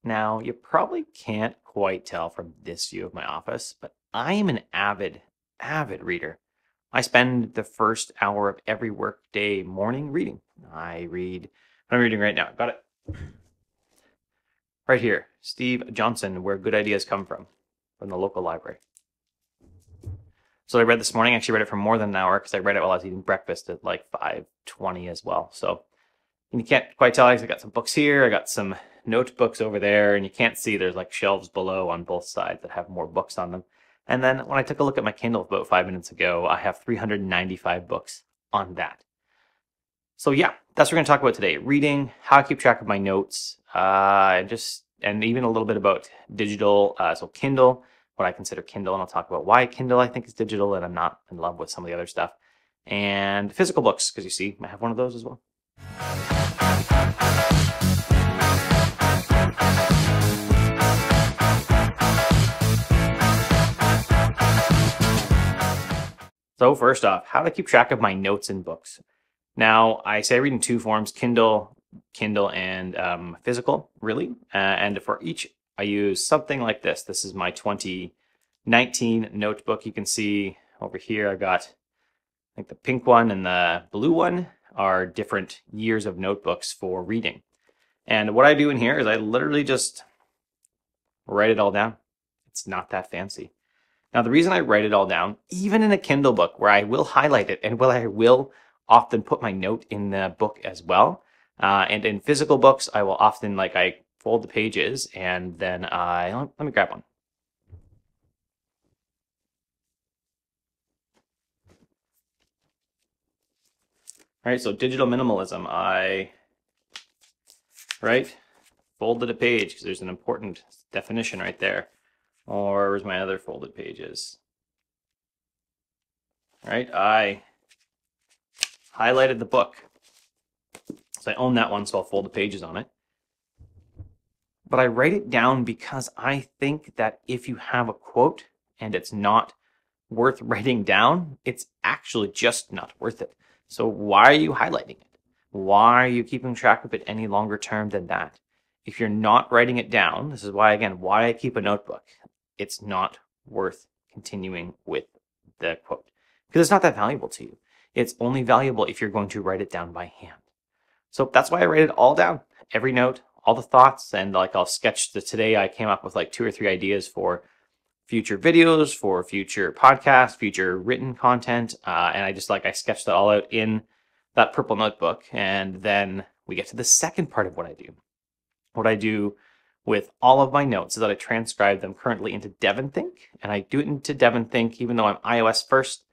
Now, you probably can't quite tell from this view of my office, but I am an avid reader. I spend the first hour of every workday morning reading. I read what I'm reading right now. I've got it right here. Steve Johnson, Where Good Ideas Come from the local library. So I read this morning, actually read it for more than an hour because I read it while I was eating breakfast at like 5:20 as well. So and you can't quite tell, I got some books here, I got some notebooks over there, and you can't see there's like shelves below on both sides that have more books on them. And then when I took a look at my Kindle about 5 minutes ago, I have 395 books on that. So yeah, that's what we're going to talk about today. Reading, how I keep track of my notes, and even a little bit about digital, so Kindle, what I consider Kindle, and I'll talk about why Kindle I think is digital and I'm not in love with some of the other stuff. And physical books, because you see, I have one of those as well. So first off, how to keep track of my notes in books. Now, I say I read in two forms, Kindle and physical, really. And for each, I use something like this. This is my 2019 notebook. You can see over here, I got, I think the pink one and the blue one are different years of notebooks for reading. And what I do in here is I literally just write it all down. It's not that fancy. Now, the reason I write it all down, even in a Kindle book where I will highlight it and I will often put my note in the book as well. And in physical books, I will often, I fold the pages and then let me grab one. All right, so digital minimalism, folded a page because there's an important definition right there. Or where's my other folded pages? All right, I highlighted the book. So I own that one, so I'll fold the pages on it. But I write it down because I think that if you have a quote and it's not worth writing down, it's actually just not worth it. So why are you highlighting it? Why are you keeping track of it any longer term than that? If you're not writing it down, this is why, again, why I keep a notebook. It's not worth continuing with the quote because it's not that valuable to you. It's only valuable if you're going to write it down by hand. So that's why I write it all down, every note, all the thoughts, and I'll sketch today I came up with 2 or 3 ideas for future videos, for future podcasts, future written content, and I sketched that all out in that purple notebook. And then we get to the second part of what I do. What I do with all of my notes is that I transcribe them currently into Devonthink, and I do it into Devonthink even though I'm iOS first,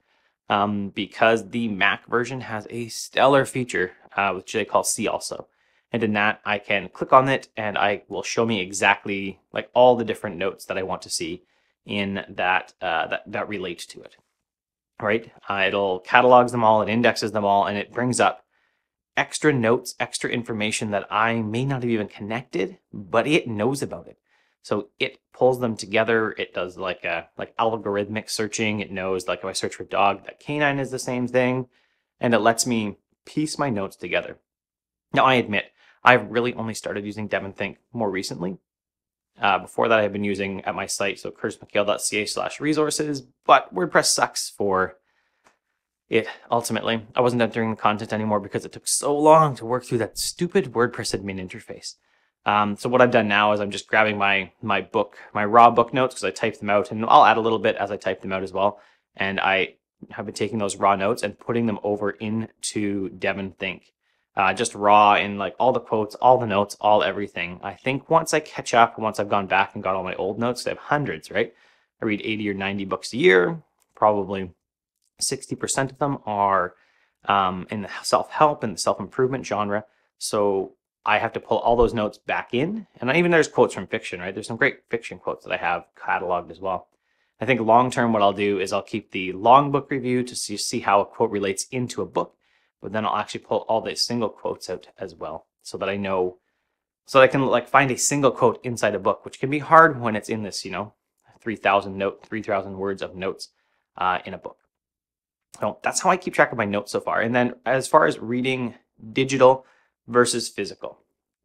because the Mac version has a stellar feature which they call See Also. And in that, I can click on it and I will show me exactly all the different notes that I want to see in that that relate to it. Right? It'll catalogs them all, it indexes them all, and it brings up extra notes, extra information that I may not have even connected, but it knows about it. So it pulls them together. It does like algorithmic searching. It knows if I search for dog, that canine is the same thing, and it lets me piece my notes together. Now, I admit, I've really only started using Devonthink more recently. Before that, I've been using at my site, so curtismchale.ca/resources, but WordPress sucks for it. Ultimately, I wasn't entering the content anymore because it took so long to work through that stupid WordPress admin interface. So what I've done now is I'm just grabbing my raw book notes because I typed them out, and I'll add a little bit as I type them out as well. And I have been taking those raw notes and putting them over into Devonthink. Just raw in all the quotes, all the notes, all everything. I think once I catch up, once I've gone back and got all my old notes, I have hundreds, right? I read 80 or 90 books a year. Probably 60% of them are in the self-help and the self-improvement genre. So I have to pull all those notes back in. And even there's quotes from fiction, right? There's some great fiction quotes that I have cataloged as well. I think long-term what I'll do is I'll keep the long book review to see how a quote relates into a book. But then I'll actually pull all the single quotes out as well so that I know, so that I can find a single quote inside a book, which can be hard when it's in this, 3,000 words of notes in a book. So that's how I keep track of my notes so far. And then as far as reading digital versus physical,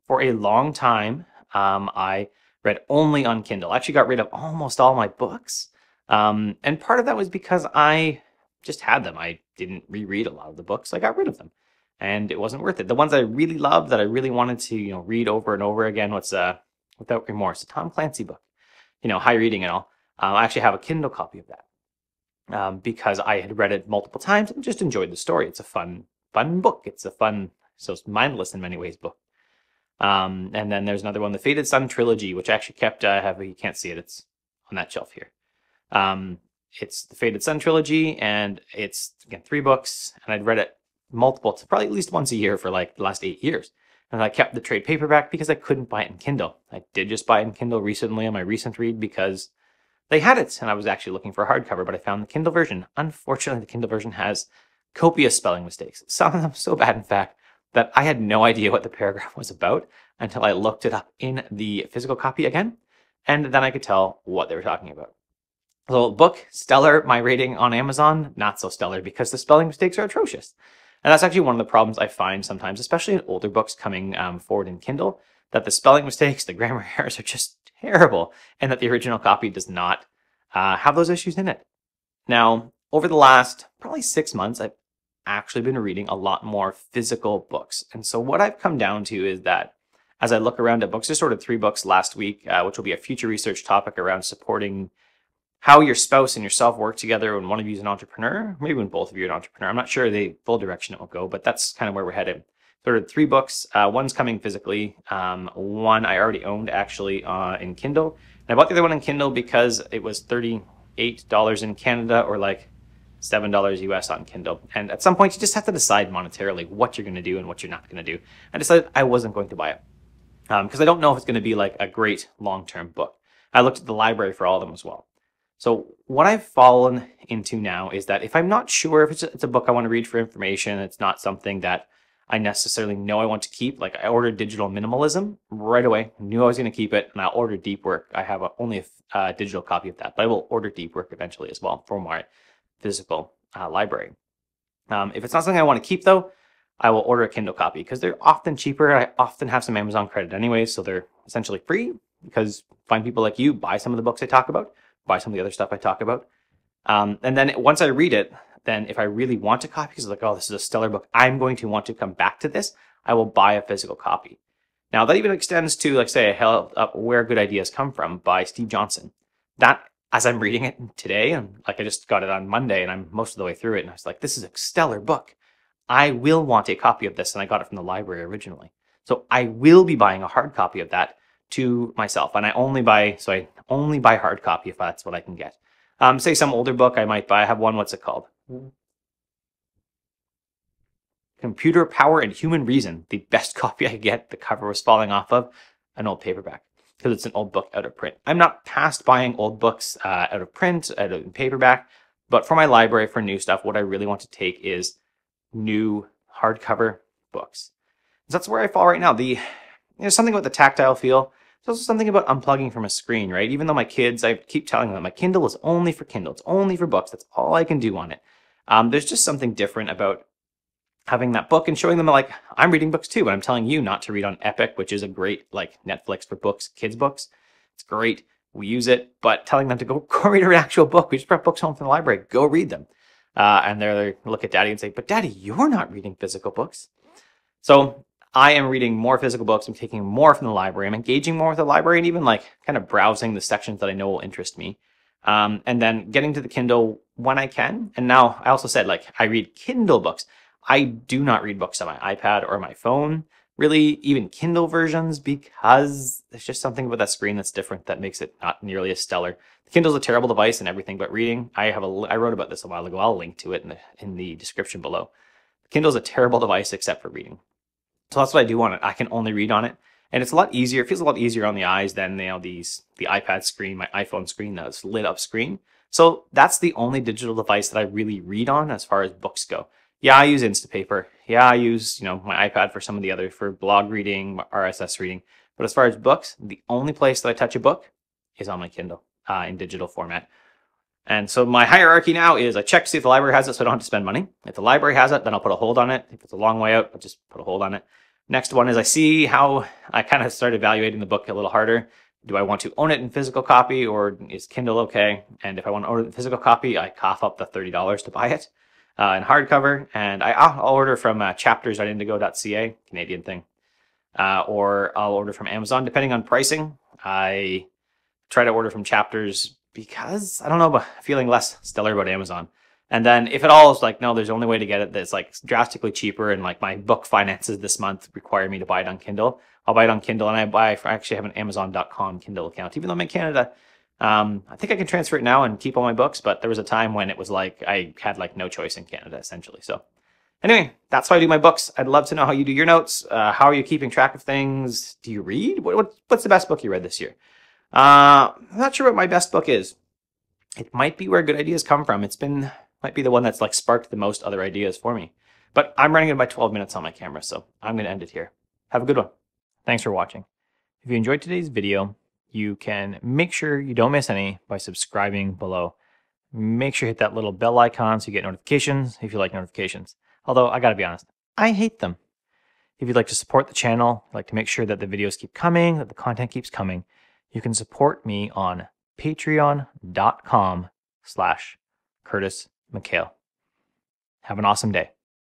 for a long time, I read only on Kindle. I actually got rid of almost all my books. And part of that was because I just had them. I didn't reread a lot of the books. I got rid of them. And it wasn't worth it. The ones I really loved that I really wanted to, read over and over again was Without Remorse, a Tom Clancy book. High reading and all. I actually have a Kindle copy of that because I had read it multiple times and just enjoyed the story. It's a fun book. It's a fun, so it's mindless in many ways book. And then there's another one, the Faded Sun trilogy, which I actually kept. You can't see it. It's on that shelf here. It's the Faded Sun trilogy, and it's again 3 books, and I'd read it probably at least once a year for like the last 8 years. And I kept the trade paperback because I couldn't buy it in Kindle. I did just buy it in Kindle recently on my recent read because they had it, and I was actually looking for a hardcover, but I found the Kindle version. Unfortunately, the Kindle version has copious spelling mistakes. Some of them so bad, in fact, that I had no idea what the paragraph was about until I looked it up in the physical copy again, and then I could tell what they were talking about. So book, stellar. My rating on Amazon, not so stellar because the spelling mistakes are atrocious. And that's actually one of the problems I find sometimes, especially in older books coming forward in Kindle, that the spelling mistakes, the grammar errors are just terrible, and that the original copy does not have those issues in it. Now, over the last probably 6 months, I've actually been reading a lot more physical books. And so what I've come down to is that as I look around at books, just ordered 3 books last week, which will be a future research topic around supporting how your spouse and yourself work together when one of you is an entrepreneur, maybe when both of you are an entrepreneur. I'm not sure the full direction it will go, but that's kind of where we're headed. So ordered 3 books. One's coming physically. One I already owned actually in Kindle. And I bought the other one in Kindle because it was $38 in Canada or like $7 US on Kindle. And at some point, you just have to decide monetarily what you're going to do and what you're not going to do. I decided I wasn't going to buy it because I don't know if it's going to be like a great long-term book. I looked at the library for all of them as well. So what I've fallen into now is that if I'm not sure if it's a book I want to read for information, it's not something that I necessarily know I want to keep. Like I ordered Digital Minimalism right away, knew I was going to keep it, and I'll order Deep Work. I have only a digital copy of that, but I will order Deep Work eventually as well for my physical library. If it's not something I want to keep though, I will order a Kindle copy because they're often cheaper. I often have some Amazon credit anyway, so they're essentially free because find people like you, buy some of the books I talk about, buy some of the other stuff I talk about. And then once I read it, then if I really want a copy, because it's like, oh, this is a stellar book, I'm going to want to come back to this, I will buy a physical copy. Now that even extends to, like, say, I held up Where Good Ideas Come From by Steve Johnson. That, as I'm reading it today, and like I just got it on Monday and I'm most of the way through it, and I was like, this is a stellar book. I will want a copy of this, and I got it from the library originally. So I will be buying a hard copy of that to myself, and I only buy hard copy if that's what I can get. Say some older book I might buy. I have one, what's it called? Computer Power and Human Reason, the best copy I could get. The cover was falling off of an old paperback because it's an old book out of print. I'm not past buying old books out of print, out of paperback, but for my library, for new stuff, what I really want to take is new hardcover books. So that's where I fall right now. There's something about the tactile feel. There's also something about unplugging from a screen, right? Even though my kids, I keep telling them, my Kindle is only for Kindle. It's only for books. That's all I can do on it. There's just something different about having that book and showing them, like, I'm reading books too, but I'm telling you not to read on Epic, which is a great, like, Netflix for books, kids books. It's great. We use it, but telling them to go read an actual book. We just brought books home from the library. Go read them. And they look at Daddy and say, but Daddy, you're not reading physical books. So I am reading more physical books. I'm taking more from the library. I'm engaging more with the library and even like kind of browsing the sections that I know will interest me. And then getting to the Kindle when I can. And now I also said, like, I read Kindle books. I do not read books on my iPad or my phone, really, even Kindle versions, because there's just something about that screen that's different that makes it not nearly as stellar. The Kindle's a terrible device and everything but reading. I wrote about this a while ago. I'll link to it in the description below. The Kindle's a terrible device except for reading. So that's what I do on it. I can only read on it. And it's a lot easier. It feels a lot easier on the eyes than the iPad screen, my iPhone screen, that's lit up screen. So that's the only digital device that I really read on as far as books go. Yeah, I use Instapaper. Yeah, I use, my iPad for some of the other, for blog reading, RSS reading. But as far as books, the only place that I touch a book is on my Kindle in digital format. And so my hierarchy now is I check to see if the library has it so I don't have to spend money. If the library has it, then I'll put a hold on it. If it's a long way out, I'll just put a hold on it. Next one is I see how I kind of started evaluating the book a little harder. Do I want to own it in physical copy, or is Kindle okay? And if I want to own it in physical copy, I cough up the $30 to buy it in hardcover. And I'll order from chaptersindigo.ca, Canadian thing. Or I'll order from Amazon, depending on pricing. I try to order from Chapters because, I don't know, but feeling less stellar about Amazon. And then if it all is like, no, there's only way to get it that's like drastically cheaper, and like my book finances this month require me to buy it on Kindle, I'll buy it on Kindle. And I actually have an Amazon.com Kindle account, even though I'm in Canada. I think I can transfer it now and keep all my books, but there was a time when it was like I had like no choice in Canada, essentially. So anyway, that's how I do my books. I'd love to know how you do your notes. How are you keeping track of things? Do you read? What's the best book you read this year? I'm not sure what my best book is. It might be Where Good Ideas Come From. Might be the one that's like sparked the most other ideas for me. But I'm running at about 12 minutes on my camera, so I'm going to end it here. Have a good one. Thanks for watching. If you enjoyed today's video, you can make sure you don't miss any by subscribing below. Make sure you hit that little bell icon so you get notifications if you like notifications. Although, I gotta be honest, I hate them. If you'd like to support the channel, like to make sure that the videos keep coming, that the content keeps coming, you can support me on patreon.com/Curtis McHale. Have an awesome day.